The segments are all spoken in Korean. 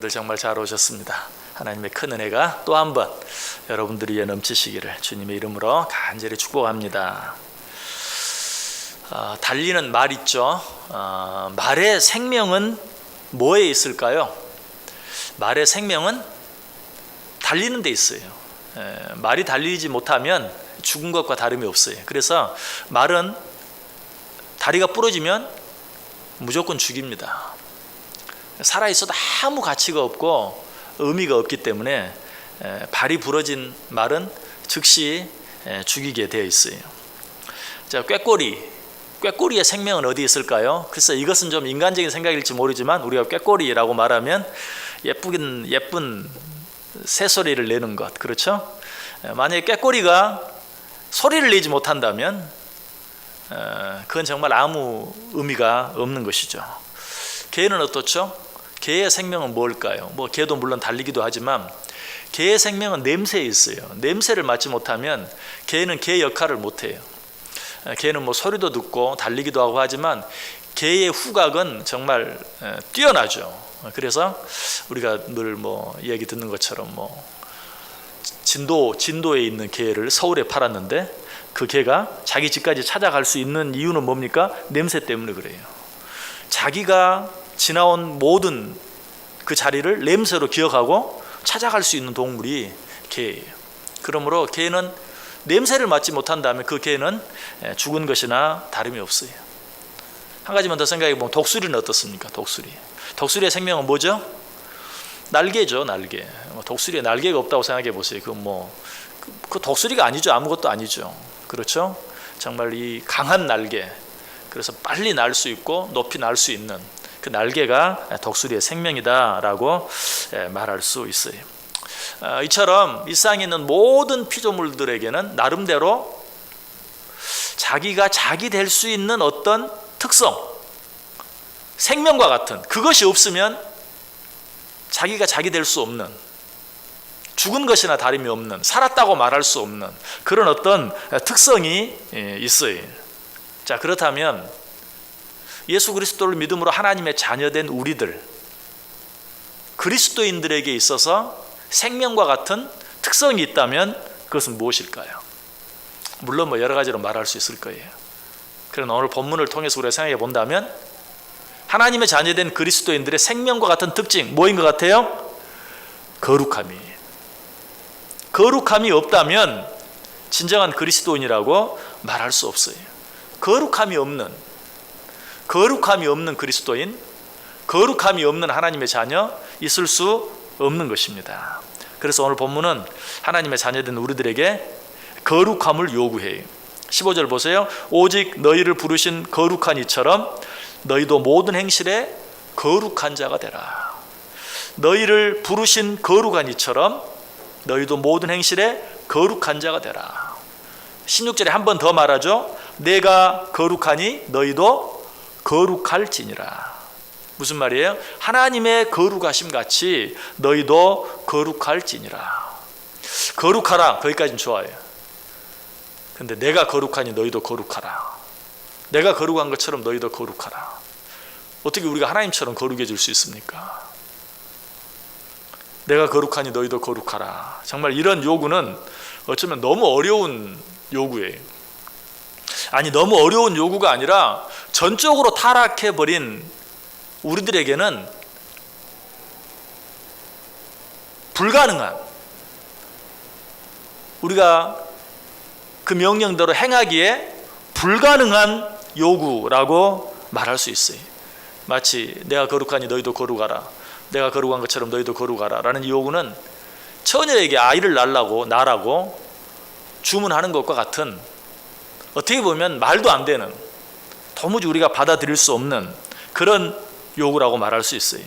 정말 잘 오셨습니다. 하나님의 큰 은혜가 또 한 번 여러분들 위해 넘치시기를 주님의 이름으로 간절히 축복합니다. 달리는 말 있죠. 말의 생명은 뭐에 있을까요? 말의 생명은 달리는 데 있어요. 말이 달리지 못하면 죽은 것과 다름이 없어요. 그래서 말은 다리가 부러지면 무조건 죽입니다. 살아있어도 아무 가치가 없고 의미가 없기 때문에 발이 부러진 말은 즉시 죽이게 되어 있어요. 자, 꾀꼬리의 생명은 어디 있을까요? 글쎄 이것은 좀 인간적인 생각일지 모르지만 우리가 꾀꼬리라고 말하면 예쁜 새소리를 내는 것, 그렇죠? 만약에 꾀꼬리가 소리를 내지 못한다면 그건 정말 아무 의미가 없는 것이죠. 개는 어떻죠? 개의 생명은 뭘까요? 개도 물론 달리기도 하지만 개의 생명은 냄새에 있어요. 냄새를 맡지 못하면 개는 개 역할을 못해요. 개는 소리도 듣고 달리기도 하고 하지만 개의 후각은 정말 뛰어나죠. 그래서 우리가 늘 이야기 듣는 것처럼 진도에 있는 개를 서울에 팔았는데 그 개가 자기 집까지 찾아갈 수 있는 이유는 뭡니까? 냄새 때문에 그래요. 자기가 지나온 모든 그 자리를 냄새로 기억하고 찾아갈 수 있는 동물이 개예요. 그러므로 개는 냄새를 맡지 못한다면 그 개는 죽은 것이나 다름이 없어요. 한 가지만 더 생각해 보면 독수리는 어떻습니까? 독수리의 생명은 뭐죠? 날개죠, 날개. 독수리에 날개가 없다고 생각해 보세요. 그 독수리가 아니죠. 아무것도 아니죠. 그렇죠? 정말 이 강한 날개. 그래서 빨리 날 수 있고 높이 날 수 있는 그 날개가 독수리의 생명이다라고 말할 수 있어요. 이처럼 일상에 있는 모든 피조물들에게는 나름대로 자기가 자기 될 수 있는 어떤 특성, 생명과 같은 그것이 없으면 자기가 자기 될 수 없는, 죽은 것이나 다름이 없는, 살았다고 말할 수 없는 그런 어떤 특성이 있어요. 자, 그렇다면 예수 그리스도를 믿음으로 하나님의 자녀된 우리들, 그리스도인들에게 있어서 생명과 같은 특성이 있다면 그것은 무엇일까요? 물론 여러 가지로 말할 수 있을 거예요. 그러나 오늘 본문을 통해서 우리가 생각해 본다면 하나님의 자녀된 그리스도인들의 생명과 같은 특징 뭐인 것 같아요? 거룩함이 없다면 진정한 그리스도인이라고 말할 수 없어요. 거룩함이 없는 그리스도인, 거룩함이 없는 하나님의 자녀 있을 수 없는 것입니다. 그래서 오늘 본문은 하나님의 자녀된 우리들에게 거룩함을 요구해요. 15절 보세요. 오직 너희를 부르신 거룩한 이처럼 너희도 모든 행실에 거룩한 자가 되라. 너희를 부르신 거룩한 이처럼 너희도 모든 행실에 거룩한 자가 되라. 16절에 한 번 더 말하죠. 내가 거룩하니 너희도 거룩할지니라. 무슨 말이에요? 하나님의 거룩하심 같이 너희도 거룩할지니라. 거룩하라, 거기까지는 좋아요. 근데 내가 거룩하니 너희도 거룩하라. 내가 거룩한 것처럼 너희도 거룩하라. 어떻게 우리가 하나님처럼 거룩해질 수 있습니까? 내가 거룩하니 너희도 거룩하라. 정말 이런 요구는 어쩌면 너무 어려운 요구예요. 아니, 너무 어려운 요구가 아니라 전적으로 타락해버린 우리들에게는 불가능한, 우리가 그 명령대로 행하기에 불가능한 요구라고 말할 수 있어요. 마치 내가 거룩하니 너희도 거룩하라, 내가 거룩한 것처럼 너희도 거룩하라 라는 이 요구는 처녀에게 아이를 낳으라고 주문하는 것과 같은, 어떻게 보면 말도 안 되는, 도무지 우리가 받아들일 수 없는 그런 요구라고 말할 수 있어요.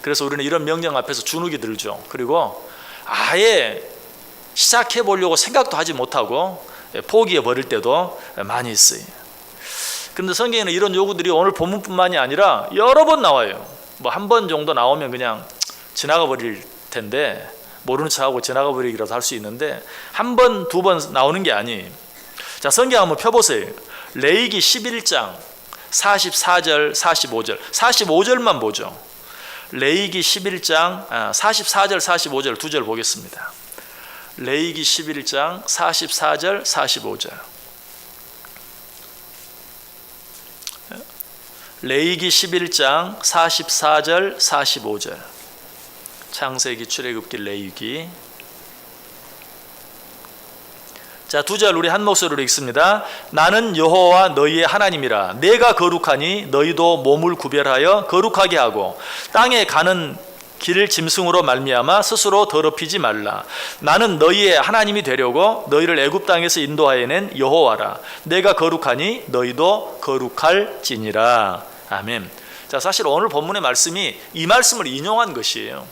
그래서 우리는 이런 명령 앞에서 주눅이 들죠. 그리고 아예 시작해 보려고 생각도 하지 못하고 포기해 버릴 때도 많이 있어요. 그런데 성경에는 이런 요구들이 오늘 본문뿐만이 아니라 여러 번 나와요. 한 번 정도 나오면 그냥 지나가 버릴 텐데, 모르는 척하고 지나가 버리기라도 할 수 있는데 한 번, 두 번 나오는 게 아니에요. 자, 성경 한번 펴보세요. 레위기 11장 44절, 45절, 45절만 보죠. 레위기 11장 44절 45절 두 절 보겠습니다. 레위기 11장 44절 45절. 레위기 11장 44절 45절. 창세기, 출애굽기, 레위기. 자, 두 절 우리 한 목소리로 읽습니다. 나는 여호와 너희의 하나님이라. 내가 거룩하니 너희도 몸을 구별하여 거룩하게 하고 땅에 가는 길 짐승으로 말미암아 스스로 더럽히지 말라. 나는 너희의 하나님이 되려고 너희를 애굽 땅에서 인도하여 낸 여호와라. 내가 거룩하니 너희도 거룩할지니라. 아멘. 자, 사실 오늘 본문의 말씀이 이 말씀을 인용한 것이에요.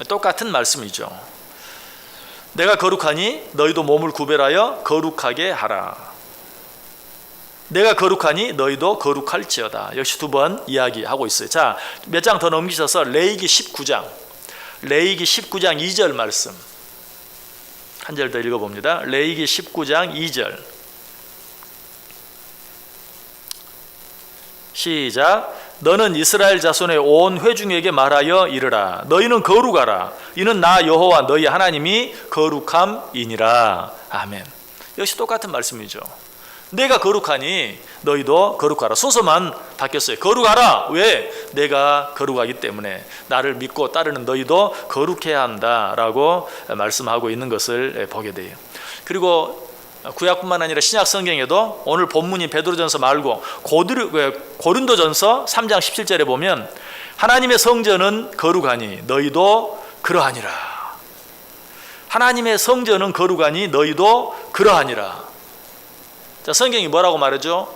똑같은 말씀이죠. 내가 거룩하니 너희도 몸을 구별하여 거룩하게 하라. 내가 거룩하니 너희도 거룩할지어다. 역시 두 번 이야기하고 있어요. 자, 몇 장 더 넘기셔서 레위기 19장 2절 말씀 한 절 더 읽어봅니다. 레위기 19장 2절 시작. 너는 이스라엘 자손의 온 회중에게 말하여 이르라. 너희는 거룩하라. 이는 나 여호와 너희 하나님이 거룩함이니라. 아멘. 역시 똑같은 말씀이죠. 내가 거룩하니 너희도 거룩하라. 순서만 바뀌었어요. 거룩하라. 왜? 내가 거룩하기 때문에 나를 믿고 따르는 너희도 거룩해야 한다라고 말씀하고 있는 것을 보게 돼요. 그리고 구약뿐만 아니라 신약 성경에도 오늘 본문인 베드로전서 말고 고린도전서 3장 17절에 보면 하나님의 성전은 거룩하니 너희도 그러하니라. 하나님의 성전은 거룩하니 너희도 그러하니라. 자, 성경이 뭐라고 말하죠?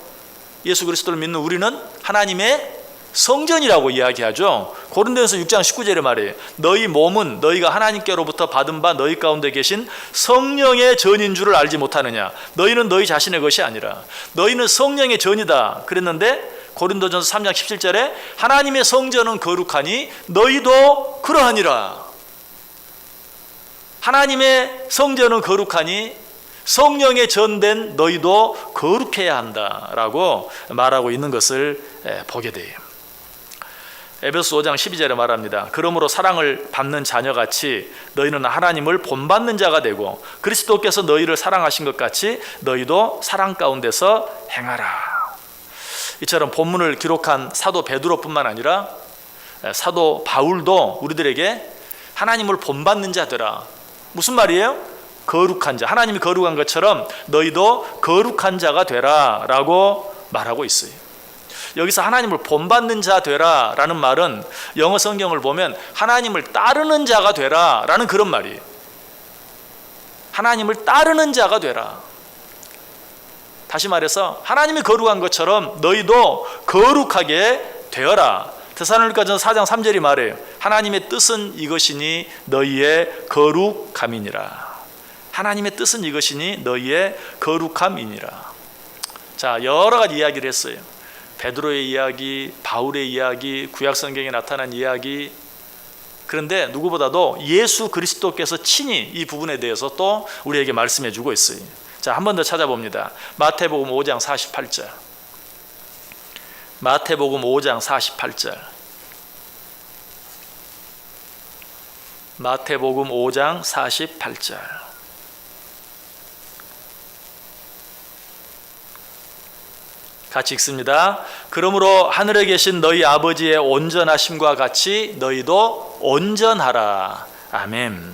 예수 그리스도를 믿는 우리는 하나님의 성전이라고 이야기하죠. 고린도전서 6장 19절에 말해요. 너희 몸은 너희가 하나님께로부터 받은 바 너희 가운데 계신 성령의 전인 줄을 알지 못하느냐. 너희는 너희 자신의 것이 아니라 너희는 성령의 전이다 그랬는데 고린도전서 3장 17절에 하나님의 성전은 거룩하니 너희도 그러하니라. 하나님의 성전은 거룩하니 성령의 전된 너희도 거룩해야 한다라고 말하고 있는 것을 보게 돼요. 에베소 5장 12절에 말합니다. 그러므로 사랑을 받는 자녀같이 너희는 하나님을 본받는 자가 되고 그리스도께서 너희를 사랑하신 것 같이 너희도 사랑 가운데서 행하라. 이처럼 본문을 기록한 사도 베드로뿐만 아니라 사도 바울도 우리들에게 하나님을 본받는 자 되라. 무슨 말이에요? 거룩한 자. 하나님이 거룩한 것처럼 너희도 거룩한 자가 되라 라고 말하고 있어요. 여기서 하나님을 본받는 자 되라 라는 말은 영어 성경을 보면 하나님을 따르는 자가 되라 라는 그런 말이에요. 하나님을 따르는 자가 되라. 다시 말해서 하나님이 거룩한 것처럼 너희도 거룩하게 되어라. 데살로니가전서 4장 3절이 말해요. 하나님의 뜻은 이것이니 너희의 거룩함이니라. 하나님의 뜻은 이것이니 너희의 거룩함이니라. 자, 여러 가지 이야기를 했어요. 베드로의 이야기, 바울의 이야기, 구약성경에 나타난 이야기. 그런데 누구보다도 예수 그리스도께서 친히 이 부분에 대해서 또 우리에게 말씀해 주고 있어요. 자, 한 번 더 찾아봅니다. 마태복음 5장 48절. 마태복음 5장 48절. 마태복음 5장 48절. 같이 읽습니다. 그러므로 하늘에 계신 너희 아버지의 온전하심과 같이 너희도 온전하라. 아멘.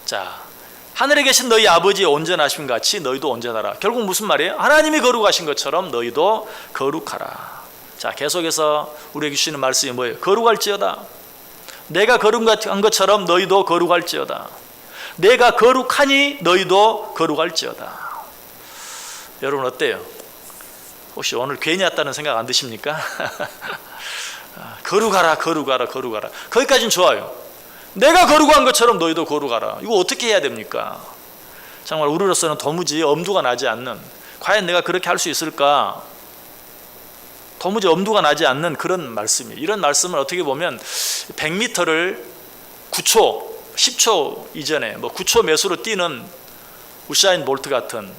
자, 하늘에 계신 너희 아버지의 온전하심 같이 너희도 온전하라. 결국 무슨 말이에요? 하나님이 거룩하신 것처럼 너희도 거룩하라. 자, 계속해서 우리에게 주시는 말씀이 뭐예요? 거룩할지어다. 내가 거룩한 것처럼 너희도 거룩할지어다. 내가 거룩하니 너희도 거룩할지어다. 여러분 어때요? 혹시 오늘 괜히 왔다는 생각 안 드십니까? 거룩하라, 거룩하라, 거룩하라. 거기까지는 좋아요. 내가 거룩한 것처럼 너희도 거룩하라. 이거 어떻게 해야 됩니까? 정말 우리로서는 도무지 엄두가 나지 않는, 과연 내가 그렇게 할 수 있을까? 도무지 엄두가 나지 않는 그런 말씀이에요. 이런 말씀을 어떻게 보면 100m를 9초, 10초 이전에 9초 매수로 뛰는 우사인 볼트 같은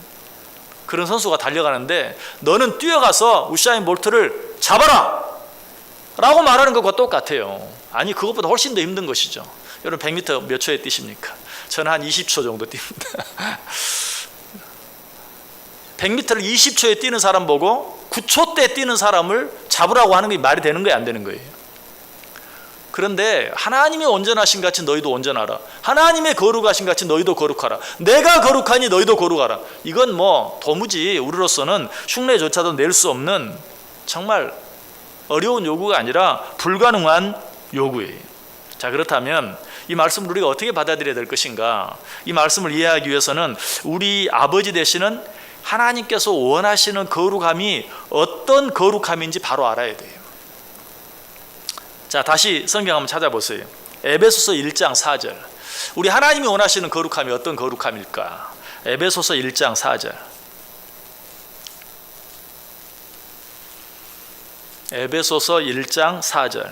그런 선수가 달려가는데 너는 뛰어가서 우사인 볼트를 잡아라. 라고 말하는 것과 똑같아요. 아니, 그것보다 훨씬 더 힘든 것이죠. 여러분 100m 몇 초에 뛰십니까? 저는 한 20초 정도 뜁니다. 100m를 20초에 뛰는 사람 보고 9초 때 뛰는 사람을 잡으라고 하는 게 말이 되는 거예요, 안 되는 거예요? 그런데 하나님이 온전하신 같이 너희도 온전하라. 하나님의 거룩하신 같이 너희도 거룩하라. 내가 거룩하니 너희도 거룩하라. 이건 뭐 도무지 우리로서는 흉내조차도 낼 수 없는 정말 어려운 요구가 아니라 불가능한 요구예요. 자, 그렇다면 이 말씀을 우리가 어떻게 받아들여야 될 것인가? 이 말씀을 이해하기 위해서는 우리 아버지 되시는 하나님께서 원하시는 거룩함이 어떤 거룩함인지 바로 알아야 돼요. 자, 다시 성경 한번 찾아보세요. 에베소서 1장 4절. 우리 하나님이 원하시는 거룩함이 어떤 거룩함일까? 에베소서 1장 4절. 에베소서 1장 4절.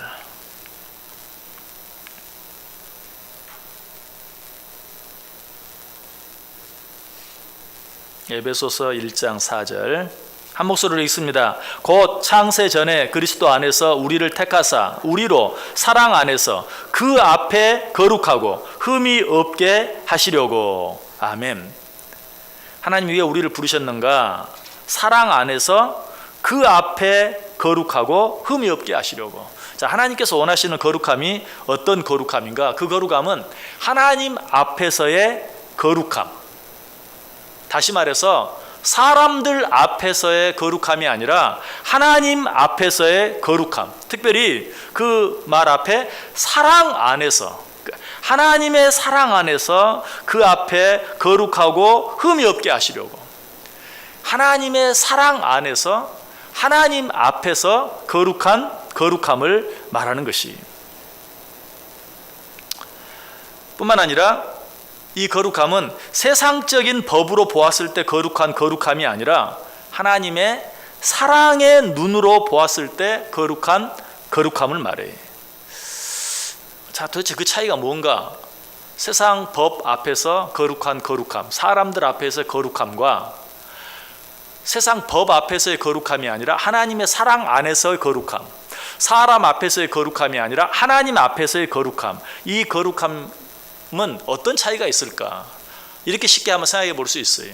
에베소서 1장 4절. 한 목소리로 읽습니다. 곧 창세 전에 그리스도 안에서 우리를 택하사 우리로 사랑 안에서 그 앞에 거룩하고 흠이 없게 하시려고. 아멘. 하나님 왜 우리를 부르셨는가? 사랑 안에서 그 앞에 거룩하고 흠이 없게 하시려고. 자, 하나님께서 원하시는 거룩함이 어떤 거룩함인가? 그 거룩함은 하나님 앞에서의 거룩함. 다시 말해서 사람들 앞에서의 거룩함이 아니라 하나님 앞에서의 거룩함. 특별히 그 말 앞에 사랑 안에서, 하나님의 사랑 안에서 그 앞에 거룩하고 흠이 없게 하시려고. 하나님의 사랑 안에서 하나님 앞에서 거룩한 거룩함을 말하는 것이. 뿐만 아니라 이 거룩함은 세상적인 법으로 보았을 때 거룩한 거룩함이 아니라 하나님의 사랑의 눈으로 보았을 때 거룩한 거룩함을 말해요. 자, 도대체 그 차이가 뭔가? 세상 법 앞에서 거룩한 거룩함, 사람들 앞에서의 거룩함과 세상 법 앞에서의 거룩함이 아니라 하나님의 사랑 안에서의 거룩함, 사람 앞에서의 거룩함이 아니라 하나님 앞에서의 거룩함, 이 거룩함은 어떤 차이가 있을까? 이렇게 쉽게 한번 생각해 볼 수 있어요.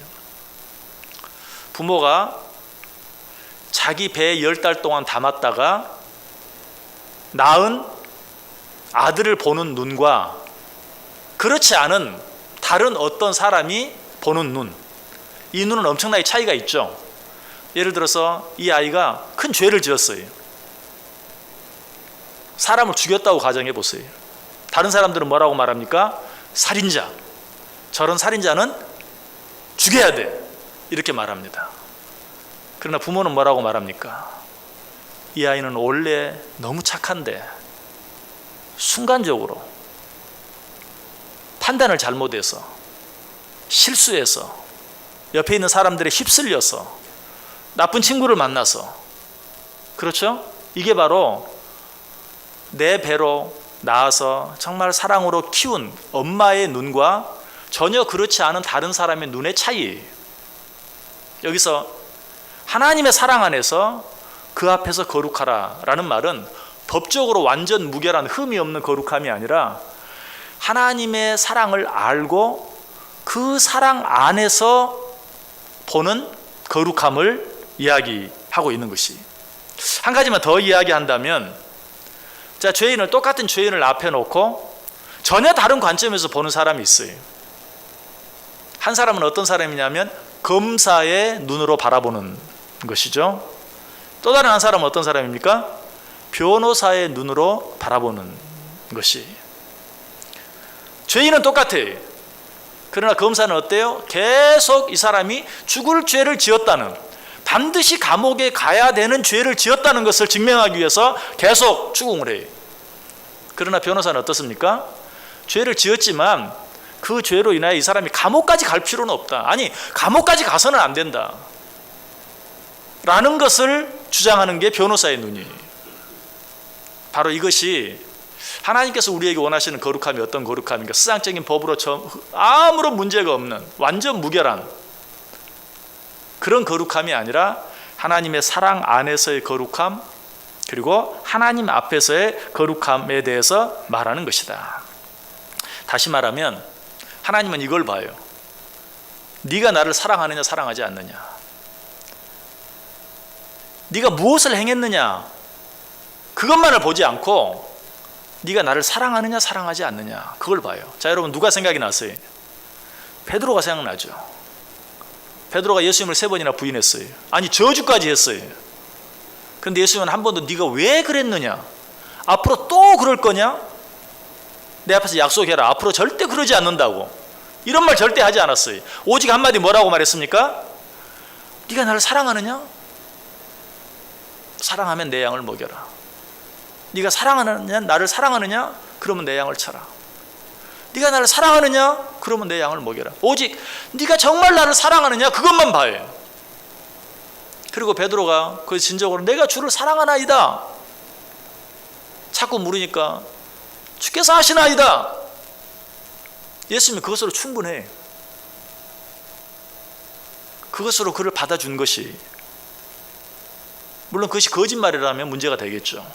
부모가 자기 배에 10달 동안 담았다가 낳은 아들을 보는 눈과 그렇지 않은 다른 어떤 사람이 보는 눈, 이 눈은 엄청나게 차이가 있죠. 예를 들어서 이 아이가 큰 죄를 지었어요. 사람을 죽였다고 가정해 보세요. 다른 사람들은 뭐라고 말합니까? 살인자. 저런 살인자는 죽여야 돼. 이렇게 말합니다. 그러나 부모는 뭐라고 말합니까? 이 아이는 원래 너무 착한데 순간적으로 판단을 잘못해서 실수해서 옆에 있는 사람들에 휩쓸려서 나쁜 친구를 만나서, 그렇죠? 이게 바로 내 배로 낳아서 정말 사랑으로 키운 엄마의 눈과 전혀 그렇지 않은 다른 사람의 눈의 차이예요. 여기서 하나님의 사랑 안에서 그 앞에서 거룩하라 라는 말은 법적으로 완전 무결한 흠이 없는 거룩함이 아니라 하나님의 사랑을 알고 그 사랑 안에서 보는 거룩함을 이야기하고 있는 것이. 한 가지만 더 이야기한다면, 자, 죄인을, 똑같은 죄인을 앞에 놓고 전혀 다른 관점에서 보는 사람이 있어요. 한 사람은 어떤 사람이냐면 검사의 눈으로 바라보는 것이죠. 또 다른 한 사람은 어떤 사람입니까? 변호사의 눈으로 바라보는 것이. 죄인은 똑같아요. 그러나 검사는 어때요? 계속 이 사람이 죽을 죄를 지었다는, 반드시 감옥에 가야 되는 죄를 지었다는 것을 증명하기 위해서 계속 추궁을 해요. 그러나 변호사는 어떻습니까? 죄를 지었지만 그 죄로 인하여 이 사람이 감옥까지 갈 필요는 없다. 아니, 감옥까지 가서는 안 된다 라는 것을 주장하는 게 변호사의 눈이에요. 바로 이것이 하나님께서 우리에게 원하시는 거룩함이 어떤 거룩함인가? 세상적인 법으로 아무런 문제가 없는 완전 무결한 그런 거룩함이 아니라 하나님의 사랑 안에서의 거룩함, 그리고 하나님 앞에서의 거룩함에 대해서 말하는 것이다. 다시 말하면 하나님은 이걸 봐요. 네가 나를 사랑하느냐 사랑하지 않느냐, 네가 무엇을 행했느냐 그것만을 보지 않고 네가 나를 사랑하느냐 사랑하지 않느냐 그걸 봐요. 자, 여러분 누가 생각이 났어요? 베드로가 생각나죠. 베드로가 예수님을 3번이나 부인했어요. 아니 저주까지 했어요. 그런데 예수님은 한 번도 네가 왜 그랬느냐, 앞으로 또 그럴 거냐, 내 앞에서 약속해라, 앞으로 절대 그러지 않는다고, 이런 말 절대 하지 않았어요. 오직 한마디 뭐라고 말했습니까? 네가 나를 사랑하느냐? 사랑하면 내 양을 먹여라. 네가 사랑하느냐, 나를 사랑하느냐? 그러면 내 양을 쳐라. 네가 나를 사랑하느냐? 그러면 내 양을 먹여라. 오직 네가 정말 나를 사랑하느냐 그것만 봐요. 그리고 베드로가 그 진정으로 내가 주를 사랑하나이다 자꾸 물으니까 주께서 하시나이다. 예수님이 그것으로 충분해. 그것으로 그를 받아준 것이, 물론 그것이 거짓말이라면 문제가 되겠죠.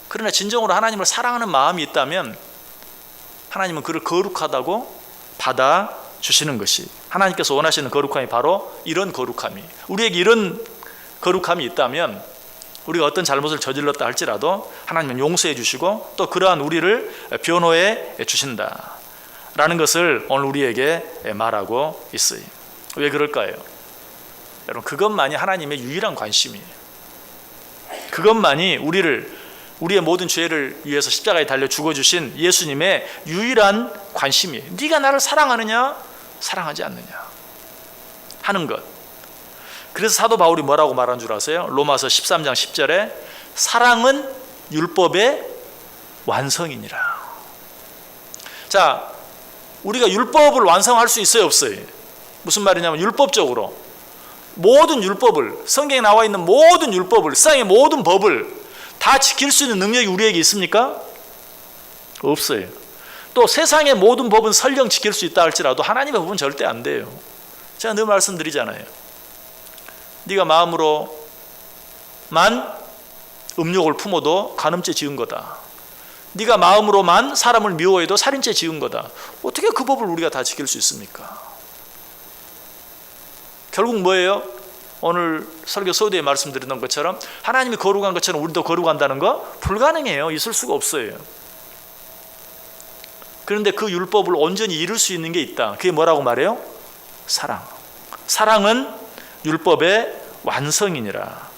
그러나 진정으로 하나님을 사랑하는 마음이 있다면 하나님은 그를 거룩하다고 받아주시는 것이, 하나님께서 원하시는 거룩함이 바로 이런 거룩함이, 우리에게 이런 거룩함이 있다면 우리가 어떤 잘못을 저질렀다 할지라도 하나님은 용서해 주시고 또 그러한 우리를 변호해 주신다 라는 것을 오늘 우리에게 말하고 있어요. 왜 그럴까요? 여러분, 그것만이 하나님의 유일한 관심이에요. 그것만이 우리의 모든 죄를 위해서 십자가에 달려 죽어주신 예수님의 유일한 관심이에요. 네가 나를 사랑하느냐 사랑하지 않느냐 하는 것. 그래서 사도 바울이 뭐라고 말한 줄 아세요? 로마서 13장 10절에 사랑은 율법의 완성이니라. 자, 우리가 율법을 완성할 수 있어요 없어요? 무슨 말이냐면 율법적으로 모든 율법을, 성경에 나와 있는 모든 율법을, 세상의 모든 법을 다 지킬 수 있는 능력이 우리에게 있습니까? 없어요. 또 세상의 모든 법은 설령 지킬 수 있다 할지라도 하나님의 법은 절대 안 돼요. 제가 늘 말씀드리잖아요. 네가 마음으로만 음욕을 품어도 간음죄 지은 거다. 네가 마음으로만 사람을 미워해도 살인죄 지은 거다. 어떻게 그 법을 우리가 다 지킬 수 있습니까? 결국 뭐예요? 오늘 설교 서두에 말씀드렸던 것처럼 하나님이 거룩한 것처럼 우리도 거룩한다는 거 불가능해요. 있을 수가 없어요. 그런데 그 율법을 온전히 이룰 수 있는 게 있다. 그게 뭐라고 말해요? 사랑. 사랑은 율법의 완성이니라.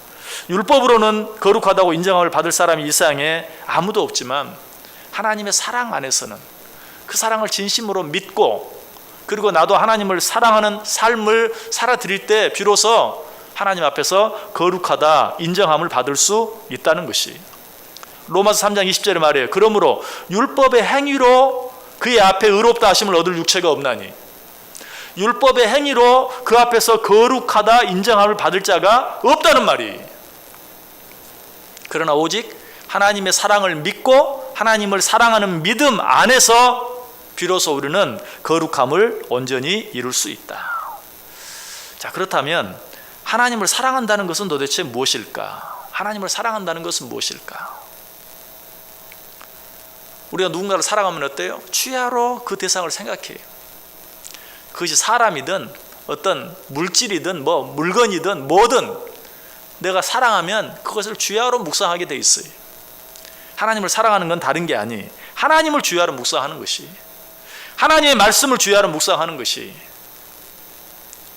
율법으로는 거룩하다고 인정함을 받을 사람이 이 세상에 아무도 없지만 하나님의 사랑 안에서는 그 사랑을 진심으로 믿고 그리고 나도 하나님을 사랑하는 삶을 살아드릴 때 비로소 하나님 앞에서 거룩하다 인정함을 받을 수 있다는 것이, 로마서 3장 20절에 말해요. 그러므로 율법의 행위로 그의 앞에 의롭다 하심을 얻을 육체가 없나니, 율법의 행위로 그 앞에서 거룩하다 인정함을 받을 자가 없다는 말이. 그러나 오직 하나님의 사랑을 믿고 하나님을 사랑하는 믿음 안에서 비로소 우리는 거룩함을 온전히 이룰 수 있다. 자, 그렇다면 하나님을 사랑한다는 것은 도대체 무엇일까? 하나님을 사랑한다는 것은 무엇일까? 우리가 누군가를 사랑하면 어때요? 주야로 그 대상을 생각해요. 그것이 사람이든 어떤 물질이든 뭐 물건이든 뭐든 내가 사랑하면 그것을 주야로 묵상하게 돼 있어요. 하나님을 사랑하는 건 다른 게 아니, 하나님을 주야로 묵상하는 것이, 하나님의 말씀을 주야로 묵상하는 것이,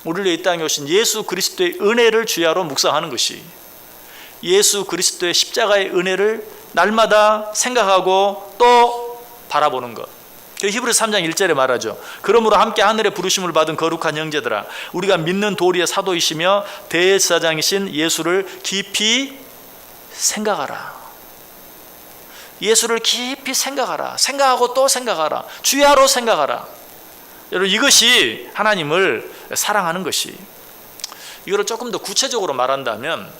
우리를 이 땅에 오신 예수 그리스도의 은혜를 주야로 묵상하는 것이, 예수 그리스도의 십자가의 은혜를 날마다 생각하고 또 바라보는 것. 히브리서 3장 1절에 말하죠. 그러므로 함께 하늘의 부르심을 받은 거룩한 형제들아, 우리가 믿는 도리의 사도이시며 대제사장이신 예수를 깊이 생각하라. 예수를 깊이 생각하라. 생각하고 또 생각하라. 주야로 생각하라. 여러분, 이것이 하나님을 사랑하는 것이. 이거를 조금 더 구체적으로 말한다면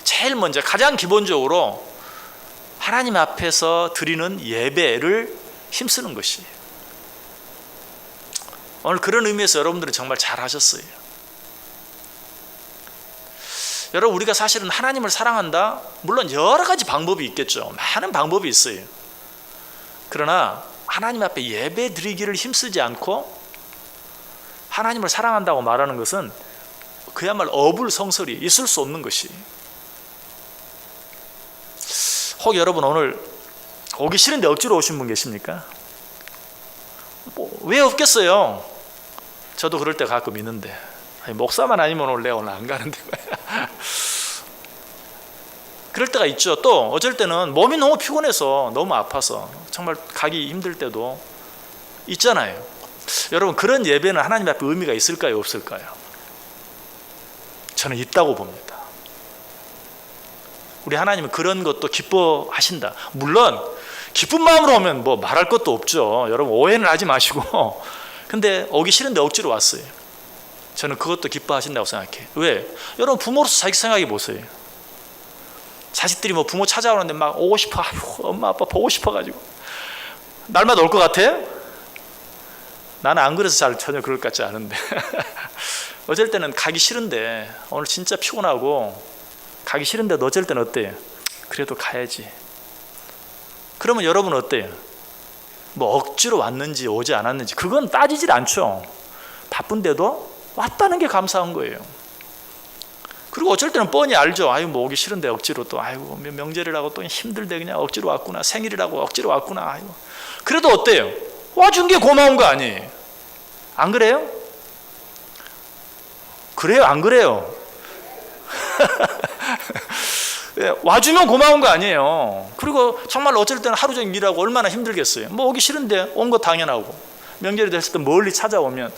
제일 먼저 가장 기본적으로 하나님 앞에서 드리는 예배를 힘쓰는 것이. 오늘 그런 의미에서 여러분들이 정말 잘하셨어요. 여러분, 우리가 사실은 하나님을 사랑한다, 물론 여러 가지 방법이 있겠죠. 많은 방법이 있어요. 그러나 하나님 앞에 예배 드리기를 힘쓰지 않고 하나님을 사랑한다고 말하는 것은 그야말로 어불성설이 있을 수 없는 것이. 혹 여러분 오늘 오기 싫은데 억지로 오신 분 계십니까? 왜 없겠어요? 저도 그럴 때 가끔 있는데, 목사만 아니면 오늘 안 가는데 그럴 때가 있죠. 또 어쩔 때는 몸이 너무 피곤해서, 너무 아파서 정말 가기 힘들 때도 있잖아요. 여러분, 그런 예배는 하나님 앞에 의미가 있을까요, 없을까요? 저는 있다고 봅니다. 우리 하나님은 그런 것도 기뻐하신다. 물론 기쁜 마음으로 오면 뭐 말할 것도 없죠. 여러분, 오해는 하지 마시고. 근데 오기 싫은데 억지로 왔어요. 저는 그것도 기뻐하신다고 생각해요. 왜? 여러분, 부모로서 자식 생각해 보세요. 자식들이 뭐 부모 찾아오는데 막 오고 싶어, 아이고, 엄마 아빠 보고 싶어가지고 날마다 올 것 같아? 나는 안 그래서 전혀 그럴 것 같지 않은데 어쩔 때는 가기 싫은데, 오늘 진짜 피곤하고 가기 싫은데 어쩔 때는 어때요? 그래도 가야지. 그러면 여러분은 어때요? 뭐 억지로 왔는지 오지 않았는지 그건 따지질 않죠. 바쁜데도 왔다는 게 감사한 거예요. 그리고 어쩔 때는 뻔히 알죠. 아유, 뭐 오기 싫은데 억지로 또, 아이고 명절이라고 또 힘들대 그냥 억지로 왔구나, 생일이라고 억지로 왔구나. 아이고. 그래도 어때요? 와준 게 고마운 거 아니에요? 안 그래요? 그래요, 안 그래요? 와주면 고마운 거 아니에요. 그리고 정말 어쩔 때는 하루 종일 일하고 얼마나 힘들겠어요. 뭐 오기 싫은데 온 거 당연하고, 명절이 됐을 때 멀리 찾아오면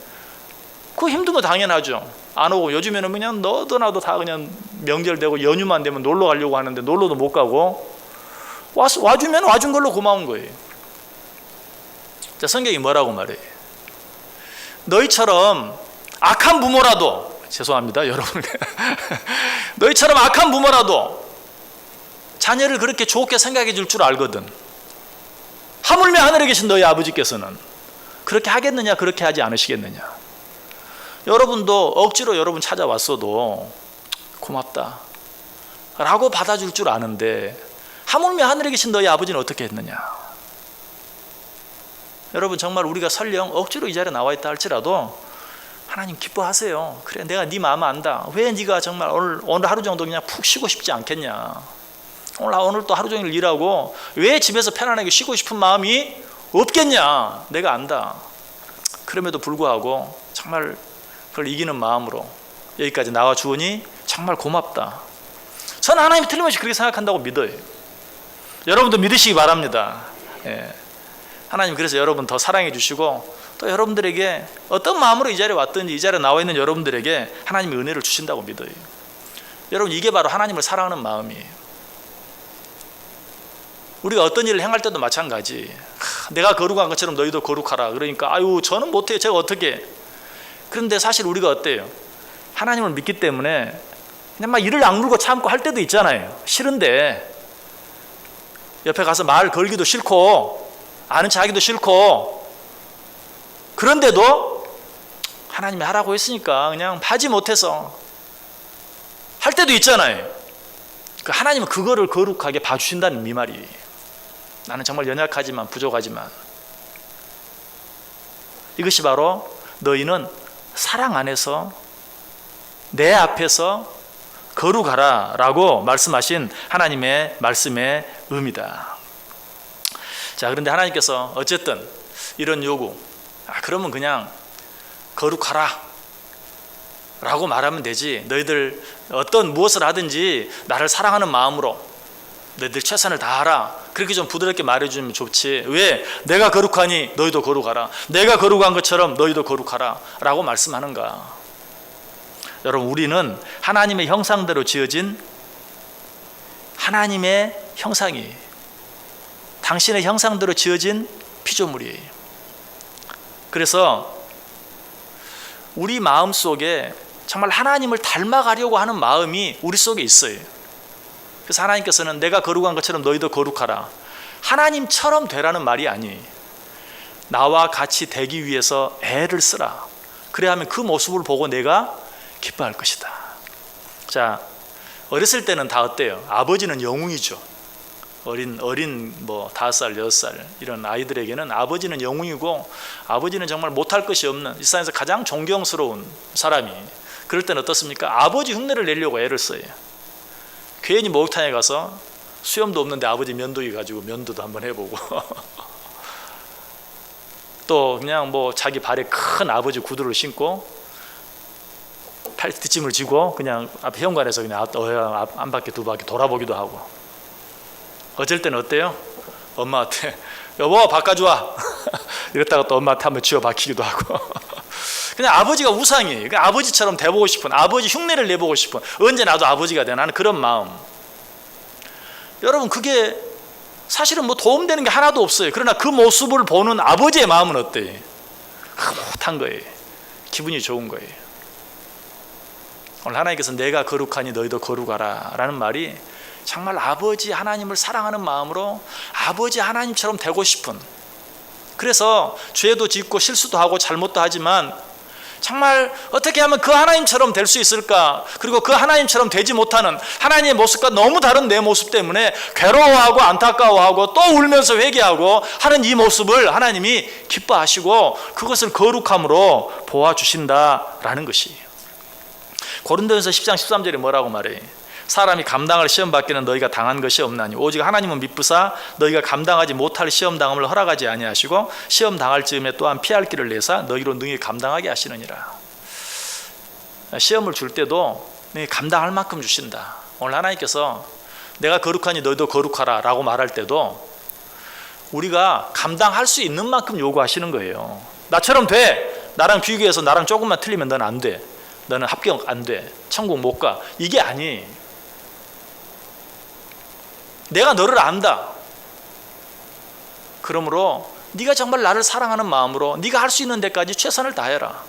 그거 힘든 거 당연하죠. 안 오고, 요즘에는 그냥 너도 나도 다 그냥 명절 되고 연휴만 되면 놀러 가려고 하는데 놀러도 못 가고, 와주면 와준 걸로 고마운 거예요. 자, 성경이 뭐라고 말해요? 너희처럼 악한 부모라도, 죄송합니다 여러분 너희처럼 악한 부모라도 자녀를 그렇게 좋게 생각해 줄 줄 알거든. 하물며 하늘에 계신 너희 아버지께서는 그렇게 하겠느냐, 그렇게 하지 않으시겠느냐. 여러분도 억지로 여러분 찾아왔어도 고맙다 라고 받아줄 줄 아는데, 하물며 하늘에 계신 너희 아버지는 어떻게 했느냐. 여러분, 정말 우리가 설령 억지로 이 자리에 나와 있다 할지라도 하나님 기뻐하세요. 그래, 내가 네 마음 안다. 왜 네가 정말 오늘 하루 정도 그냥 푹 쉬고 싶지 않겠냐. 오늘 또 하루 종일 일하고 왜 집에서 편안하게 쉬고 싶은 마음이 없겠냐. 내가 안다. 그럼에도 불구하고 정말 그걸 이기는 마음으로 여기까지 나와 주오니 정말 고맙다. 저는 하나님이 틀림없이 그렇게 생각한다고 믿어요. 여러분도 믿으시기 바랍니다. 예. 하나님 그래서 여러분 더 사랑해 주시고, 또 여러분들에게 어떤 마음으로 이 자리에 왔든지 이 자리에 나와 있는 여러분들에게 하나님이 은혜를 주신다고 믿어요. 여러분, 이게 바로 하나님을 사랑하는 마음이에요. 우리가 어떤 일을 행할 때도 마찬가지. 내가 거룩한 것처럼 너희도 거룩하라. 그러니까 아유, 저는 못해요, 제가 어떻게. 그런데 사실 우리가 어때요? 하나님을 믿기 때문에 그냥 막 이를 악물고 참고 할 때도 있잖아요. 싫은데 옆에 가서 말 걸기도 싫고 아는 척 하기도 싫고, 그런데도 하나님이 하라고 했으니까 그냥 하지 못해서 할 때도 있잖아요. 하나님은 그거를 거룩하게 봐주신다는 이 말이에요. 나는 정말 연약하지만 부족하지만, 이것이 바로 너희는 사랑 안에서 내 앞에서 거룩하라 라고 말씀하신 하나님의 말씀의 의미다. 자, 그런데 하나님께서 어쨌든 이런 요구, 그러면 그냥 거룩하라 라고 말하면 되지, 너희들 어떤 무엇을 하든지 나를 사랑하는 마음으로 너희들 최선을 다하라, 그렇게 좀 부드럽게 말해주면 좋지, 왜 내가 거룩하니 너희도 거룩하라, 내가 거룩한 것처럼 너희도 거룩하라 라고 말씀하는가. 여러분, 우리는 하나님의 형상대로 지어진 하나님의 형상이, 당신의 형상대로 지어진 피조물이에요. 그래서 우리 마음속에 정말 하나님을 닮아가려고 하는 마음이 우리 속에 있어요. 그래서 하나님께서는 내가 거룩한 것처럼 너희도 거룩하라, 하나님처럼 되라는 말이 아니에요. 나와 같이 되기 위해서 애를 쓰라. 그래야 하면 그 모습을 보고 내가 기뻐할 것이다. 자, 어렸을 때는 다 어때요? 아버지는 영웅이죠. 어린 뭐 5살, 6살 이런 아이들에게는 아버지는 영웅이고, 아버지는 정말 못할 것이 없는, 이 세상에서 가장 존경스러운 사람이, 그럴 때는 어떻습니까? 아버지 흉내를 내려고 애를 써요. 괜히 목욕탕에 가서 수염도 없는데 아버지 면도기 가지고 면도도 한번 해보고 또 그냥 뭐 자기 발에 큰 아버지 구두를 신고 팔뒤짐을 지고 그냥 앞에 현관에서 그냥 한 바퀴 두 바퀴 돌아보기도 하고, 어쩔 때는 어때요? 엄마한테 여보 바꿔줘 이랬다가 또 엄마한테 한번 쥐어 박히기도 하고 그냥 아버지가 우상이에요. 그냥 아버지처럼 돼보고 싶은, 아버지 흉내를 내보고 싶은, 언제 나도 아버지가 돼, 나는 그런 마음. 여러분, 그게 사실은 뭐 도움되는 게 하나도 없어요. 그러나 그 모습을 보는 아버지의 마음은 어때요? 흐뭇한 거예요. 기분이 좋은 거예요. 오늘 하나님께서 내가 거룩하니 너희도 거룩하라 라는 말이 정말 아버지 하나님을 사랑하는 마음으로 아버지 하나님처럼 되고 싶은, 그래서 죄도 짓고 실수도 하고 잘못도 하지만 정말 어떻게 하면 그 하나님처럼 될 수 있을까, 그리고 그 하나님처럼 되지 못하는 하나님의 모습과 너무 다른 내 모습 때문에 괴로워하고 안타까워하고 또 울면서 회개하고 하는 이 모습을 하나님이 기뻐하시고 그것을 거룩함으로 보아주신다라는 것이에요. 고린도전서 10장 13절에 뭐라고 말해요? 사람이 감당할 시험 받기는 너희가 당한 것이 없나니 오직 하나님은 미쁘사 너희가 감당하지 못할 시험 당함을 허락하지 아니하시고 시험 당할 즈음에 또한 피할 길을 내사 너희로 능히 감당하게 하시느니라. 시험을 줄 때도 너희 감당할 만큼 주신다. 오늘 하나님께서 내가 거룩하니 너희도 거룩하라 라고 말할 때도 우리가 감당할 수 있는 만큼 요구하시는 거예요. 나처럼 돼, 나랑 비교해서 나랑 조금만 틀리면 넌 안 돼, 너는 합격 안 돼, 천국 못 가, 이게 아니. 내가 너를 안다. 그러므로 네가 정말 나를 사랑하는 마음으로 네가 할 수 있는 데까지 최선을 다해라.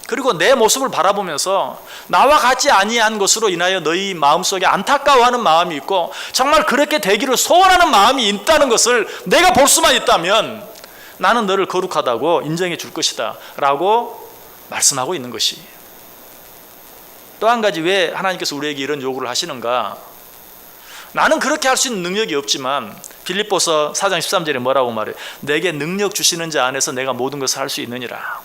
그리고 내 모습을 바라보면서 나와 같지 아니한 것으로 인하여 너희 마음속에 안타까워하는 마음이 있고 정말 그렇게 되기를 소원하는 마음이 있다는 것을 내가 볼 수만 있다면 나는 너를 거룩하다고 인정해 줄 것이다 라고 말씀하고 있는 것이. 또 한 가지, 왜 하나님께서 우리에게 이런 요구를 하시는가? 나는 그렇게 할 수 있는 능력이 없지만 빌립보서 4장 13절에 뭐라고 말해요? 내게 능력 주시는 자 안에서 내가 모든 것을 할 수 있느니라.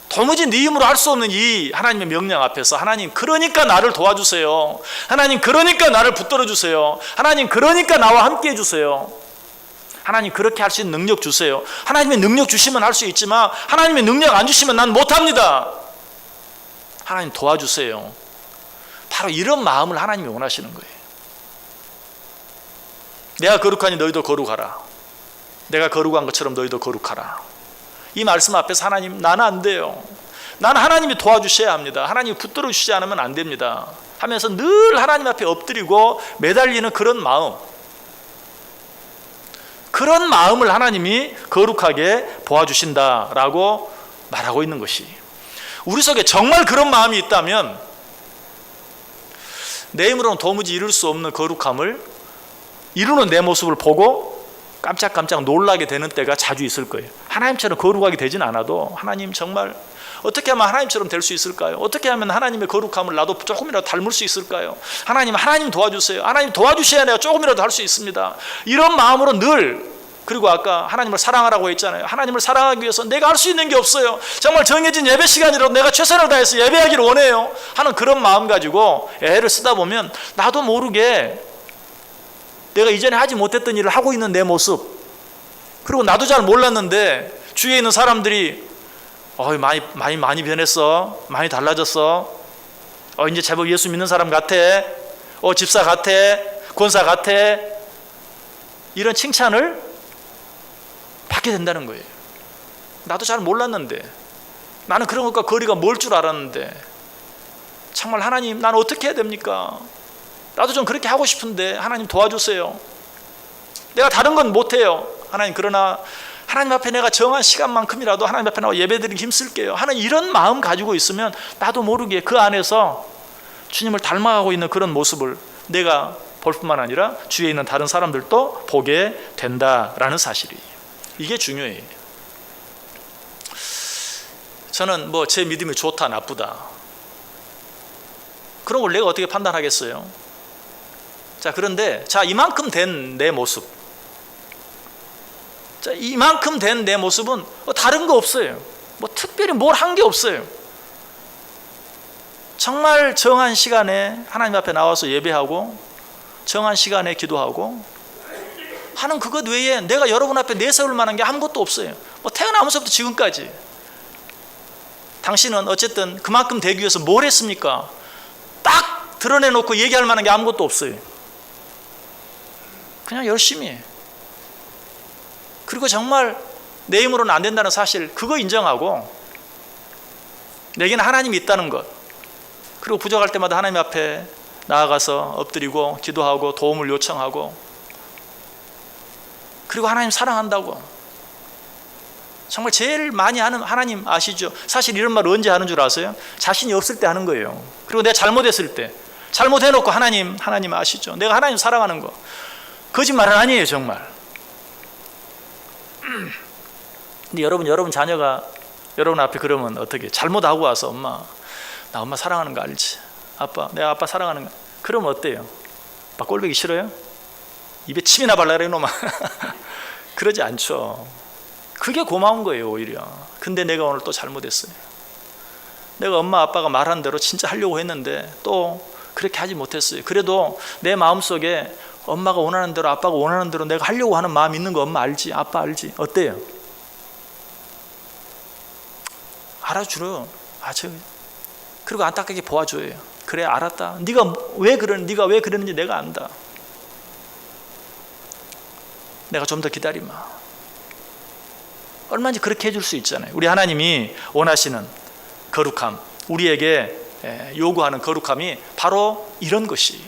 도무지 네 힘으로 할 수 없는 이 하나님의 명령 앞에서 하나님 그러니까 나를 도와주세요, 하나님 그러니까 나를 붙들어 주세요, 하나님 그러니까 나와 함께 해주세요, 하나님 그렇게 할 수 있는 능력 주세요. 하나님의 능력 주시면 할 수 있지만 하나님의 능력 안 주시면 난 못합니다. 하나님 도와주세요. 바로 이런 마음을 하나님이 원하시는 거예요. 내가 거룩하니 너희도 거룩하라, 내가 거룩한 것처럼 너희도 거룩하라. 이 말씀 앞에서 하나님 나는 안 돼요, 나는 하나님이 도와주셔야 합니다, 하나님이 붙들어 주시지 않으면 안 됩니다 하면서 늘 하나님 앞에 엎드리고 매달리는 그런 마음, 그런 마음을 하나님이 거룩하게 보아주신다라고 말하고 있는 것이, 우리 속에 정말 그런 마음이 있다면 내 힘으로는 도무지 이룰 수 없는 거룩함을 이루는 내 모습을 보고 깜짝깜짝 놀라게 되는 때가 자주 있을 거예요. 하나님처럼 거룩하게 되진 않아도 하나님 정말 어떻게 하면 하나님처럼 될 수 있을까요? 어떻게 하면 하나님의 거룩함을 나도 조금이라도 닮을 수 있을까요? 하나님 도와주세요, 하나님 도와주셔야 내가 조금이라도 할 수 있습니다. 이런 마음으로 늘, 그리고 아까 하나님을 사랑하라고 했잖아요. 하나님을 사랑하기 위해서 내가 할 수 있는 게 없어요, 정말 정해진 예배 시간이라도 내가 최선을 다해서 예배하기를 원해요 하는 그런 마음 가지고 애를 쓰다 보면 나도 모르게 내가 이전에 하지 못했던 일을 하고 있는 내 모습, 그리고 나도 잘 몰랐는데 주위에 있는 사람들이 많이 변했어, 많이 달라졌어, 이제 제법 예수 믿는 사람 같아, 집사 같아, 권사 같아, 이런 칭찬을 받게 된다는 거예요. 나도 잘 몰랐는데, 나는 그런 것과 거리가 멀 줄 알았는데, 정말 하나님 나는 어떻게 해야 됩니까? 나도 좀 그렇게 하고 싶은데 하나님 도와주세요. 내가 다른 건 못해요 하나님, 그러나 하나님 앞에 내가 정한 시간만큼이라도 하나님 앞에 나와 예배드리기 힘쓸게요 하는 이런 마음 가지고 있으면 나도 모르게 그 안에서 주님을 닮아가고 있는 그런 모습을 내가 볼 뿐만 아니라 주위에 있는 다른 사람들도 보게 된다라는 사실이에요. 이게 중요해요. 저는 제 믿음이 좋다 나쁘다, 그런 걸 내가 어떻게 판단하겠어요? 자, 그런데 자, 이만큼 된 내 모습, 자, 이만큼 된 내 모습은 다른 거 없어요. 뭐 특별히 뭘 한 게 없어요. 정말 정한 시간에 하나님 앞에 나와서 예배하고 정한 시간에 기도하고 하는 그것 외에 내가 여러분 앞에 내세울 만한 게 아무것도 없어요. 뭐 태어나면서부터 지금까지 당신은 어쨌든 그만큼 되기 위해서 뭘 했습니까? 딱 드러내놓고 얘기할 만한 게 아무것도 없어요. 그냥 열심히 해. 그리고 정말 내 힘으로는 안 된다는 사실, 그거 인정하고 내게는 하나님이 있다는 것, 그리고 부족할 때마다 하나님 앞에 나아가서 엎드리고 기도하고 도움을 요청하고, 그리고 하나님 사랑한다고. 정말 제일 많이 하는, 하나님 아시죠? 사실 이런 말 언제 하는 줄 아세요? 자신이 없을 때 하는 거예요. 그리고 내가 잘못했을 때, 잘못해놓고 하나님 아시죠? 내가 하나님 사랑하는 거. 거짓말은 아니에요, 정말. 근데 여러분 자녀가 여러분 앞에 그러면 어떻게, 잘못하고 와서 엄마, 나 엄마 사랑하는 거 알지? 아빠, 내가 아빠 사랑하는 거. 그러면 어때요? 아빠 꼴보기 싫어요? 입에 침이나 발라라 이놈아. 그러지 않죠. 그게 고마운 거예요, 오히려. 근데 내가 오늘 또 잘못했어요. 내가 엄마 아빠가 말한 대로 진짜 하려고 했는데 또 그렇게 하지 못했어요. 그래도 내 마음속에 엄마가 원하는 대로, 아빠가 원하는 대로 내가 하려고 하는 마음 있는 거 엄마 알지? 아빠 알지? 어때요? 알아주려. 그리고 안타깝게 보아줘요. 그래, 알았다. 네가 왜 그러는지 내가 안다. 내가 좀 더 기다리마. 얼마든지 그렇게 해줄 수 있잖아요. 우리 하나님이 원하시는 거룩함, 우리에게 요구하는 거룩함이 바로 이런 것이.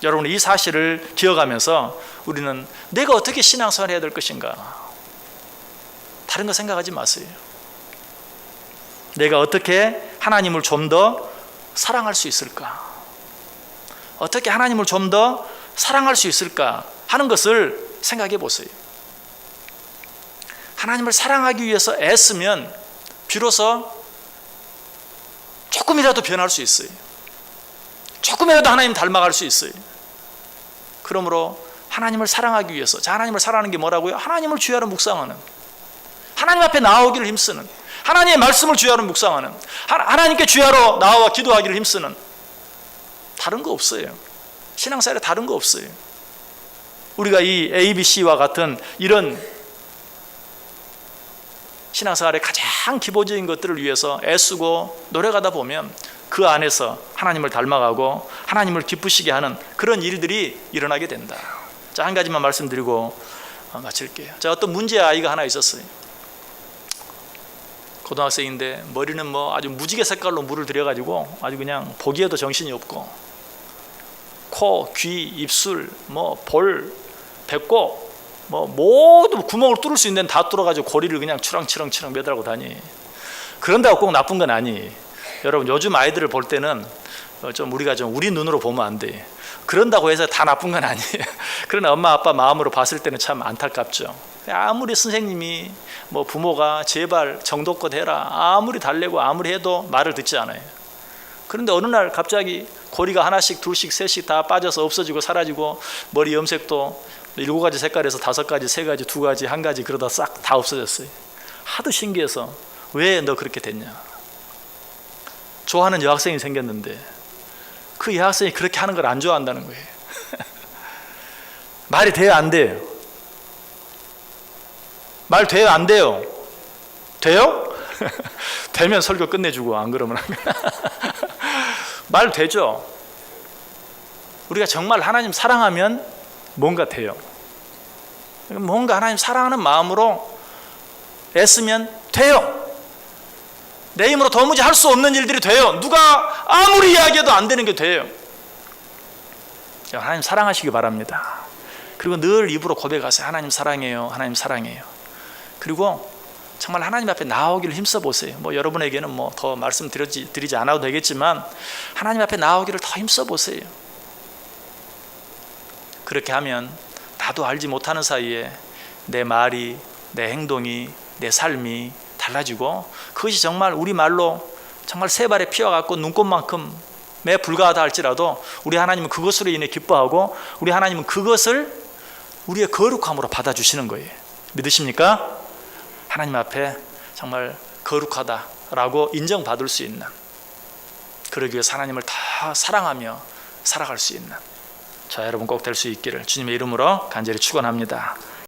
여러분, 이 사실을 기억하면서 우리는 내가 어떻게 신앙생활을 해야 될 것인가, 다른 거 생각하지 마세요. 내가 어떻게 하나님을 좀 더 사랑할 수 있을까, 어떻게 하나님을 좀 더 사랑할 수 있을까 하는 것을 생각해 보세요. 하나님을 사랑하기 위해서 애쓰면 비로소 조금이라도 변할 수 있어요. 조금이라도 하나님 닮아갈 수 있어요. 그러므로 하나님을 사랑하기 위해서, 자, 하나님을 사랑하는 게 뭐라고요? 하나님을 주야로 묵상하는, 하나님 앞에 나오기를 힘쓰는, 하나님의 말씀을 주야로 묵상하는, 하나님께 주야로 나와 기도하기를 힘쓰는, 다른 거 없어요. 신앙생활에 다른 거 없어요. 우리가 이 ABC와 같은 이런 신앙생활의 가장 기본적인 것들을 위해서 애쓰고 노력하다 보면 그 안에서 하나님을 닮아가고 하나님을 기쁘시게 하는 그런 일들이 일어나게 된다. 자, 한 가지만 말씀드리고 마칠게요. 자, 어떤 문제 아이가 하나 있었어요. 고등학생인데 머리는 뭐 아주 무지개 색깔로 물을 들여가지고 아주 그냥 보기에도 정신이 없고, 코, 귀, 입술, 뭐 볼, 배꼽, 뭐 모두 구멍을 뚫을 수 있는 데는 다 뚫어가지고 고리를 그냥 추렁추렁 매달고 다니. 그런다고 꼭 나쁜 건 아니. 여러분, 요즘 아이들을 볼 때는 좀 우리가 좀 우리 눈으로 보면 안 돼. 그런다고 해서 다 나쁜 건 아니에요. 그러나 엄마 아빠 마음으로 봤을 때는 참 안타깝죠. 아무리 선생님이 뭐 부모가 제발 정도껏 해라 아무리 달래고 아무리 해도 말을 듣지 않아요. 그런데 어느 날 갑자기 고리가 하나씩 둘씩 셋씩 다 빠져서 없어지고 사라지고, 머리 염색도 7가지 색깔에서 5가지, 3가지, 2가지, 1가지 그러다 싹 다 없어졌어요. 하도 신기해서 왜 너 그렇게 됐냐. 좋아하는 여학생이 생겼는데 그 여학생이 그렇게 하는 걸 안 좋아한다는 거예요. 말이 돼요, 안 돼요? 말 돼요, 안 돼요? 돼요? 되면 설교 끝내주고, 안 그러면 말 되죠? 우리가 정말 하나님 사랑하면 뭔가 돼요. 뭔가 하나님 사랑하는 마음으로 애쓰면 돼요. 내 힘으로 도무지 할 수 없는 일들이 돼요. 누가 아무리 이야기해도 안 되는 게 돼요. 하나님 사랑하시기 바랍니다. 그리고 늘 입으로 고백하세요. 하나님 사랑해요, 하나님 사랑해요. 그리고 정말 하나님 앞에 나오기를 힘써 보세요. 뭐 여러분에게는 뭐 더 말씀드리지 않아도 되겠지만 하나님 앞에 나오기를 더 힘써 보세요. 그렇게 하면 나도 알지 못하는 사이에 내 말이, 내 행동이, 내 삶이 달라지고, 그것이 정말 우리 말로 정말 세 발의 피와 같고 눈꽃만큼 불과하다 할지라도 우리 하나님은 그것으로 인해 기뻐하고 우리 하나님은 그것을 우리의 거룩함으로 받아주시는 거예요. 믿으십니까? 하나님 앞에 정말 거룩하다라고 인정받을 수 있는, 그러기 위해서 하나님을 더 사랑하며 살아갈 수 있는 자, 여러분 꼭 될 수 있기를 주님의 이름으로 간절히 축원합니다.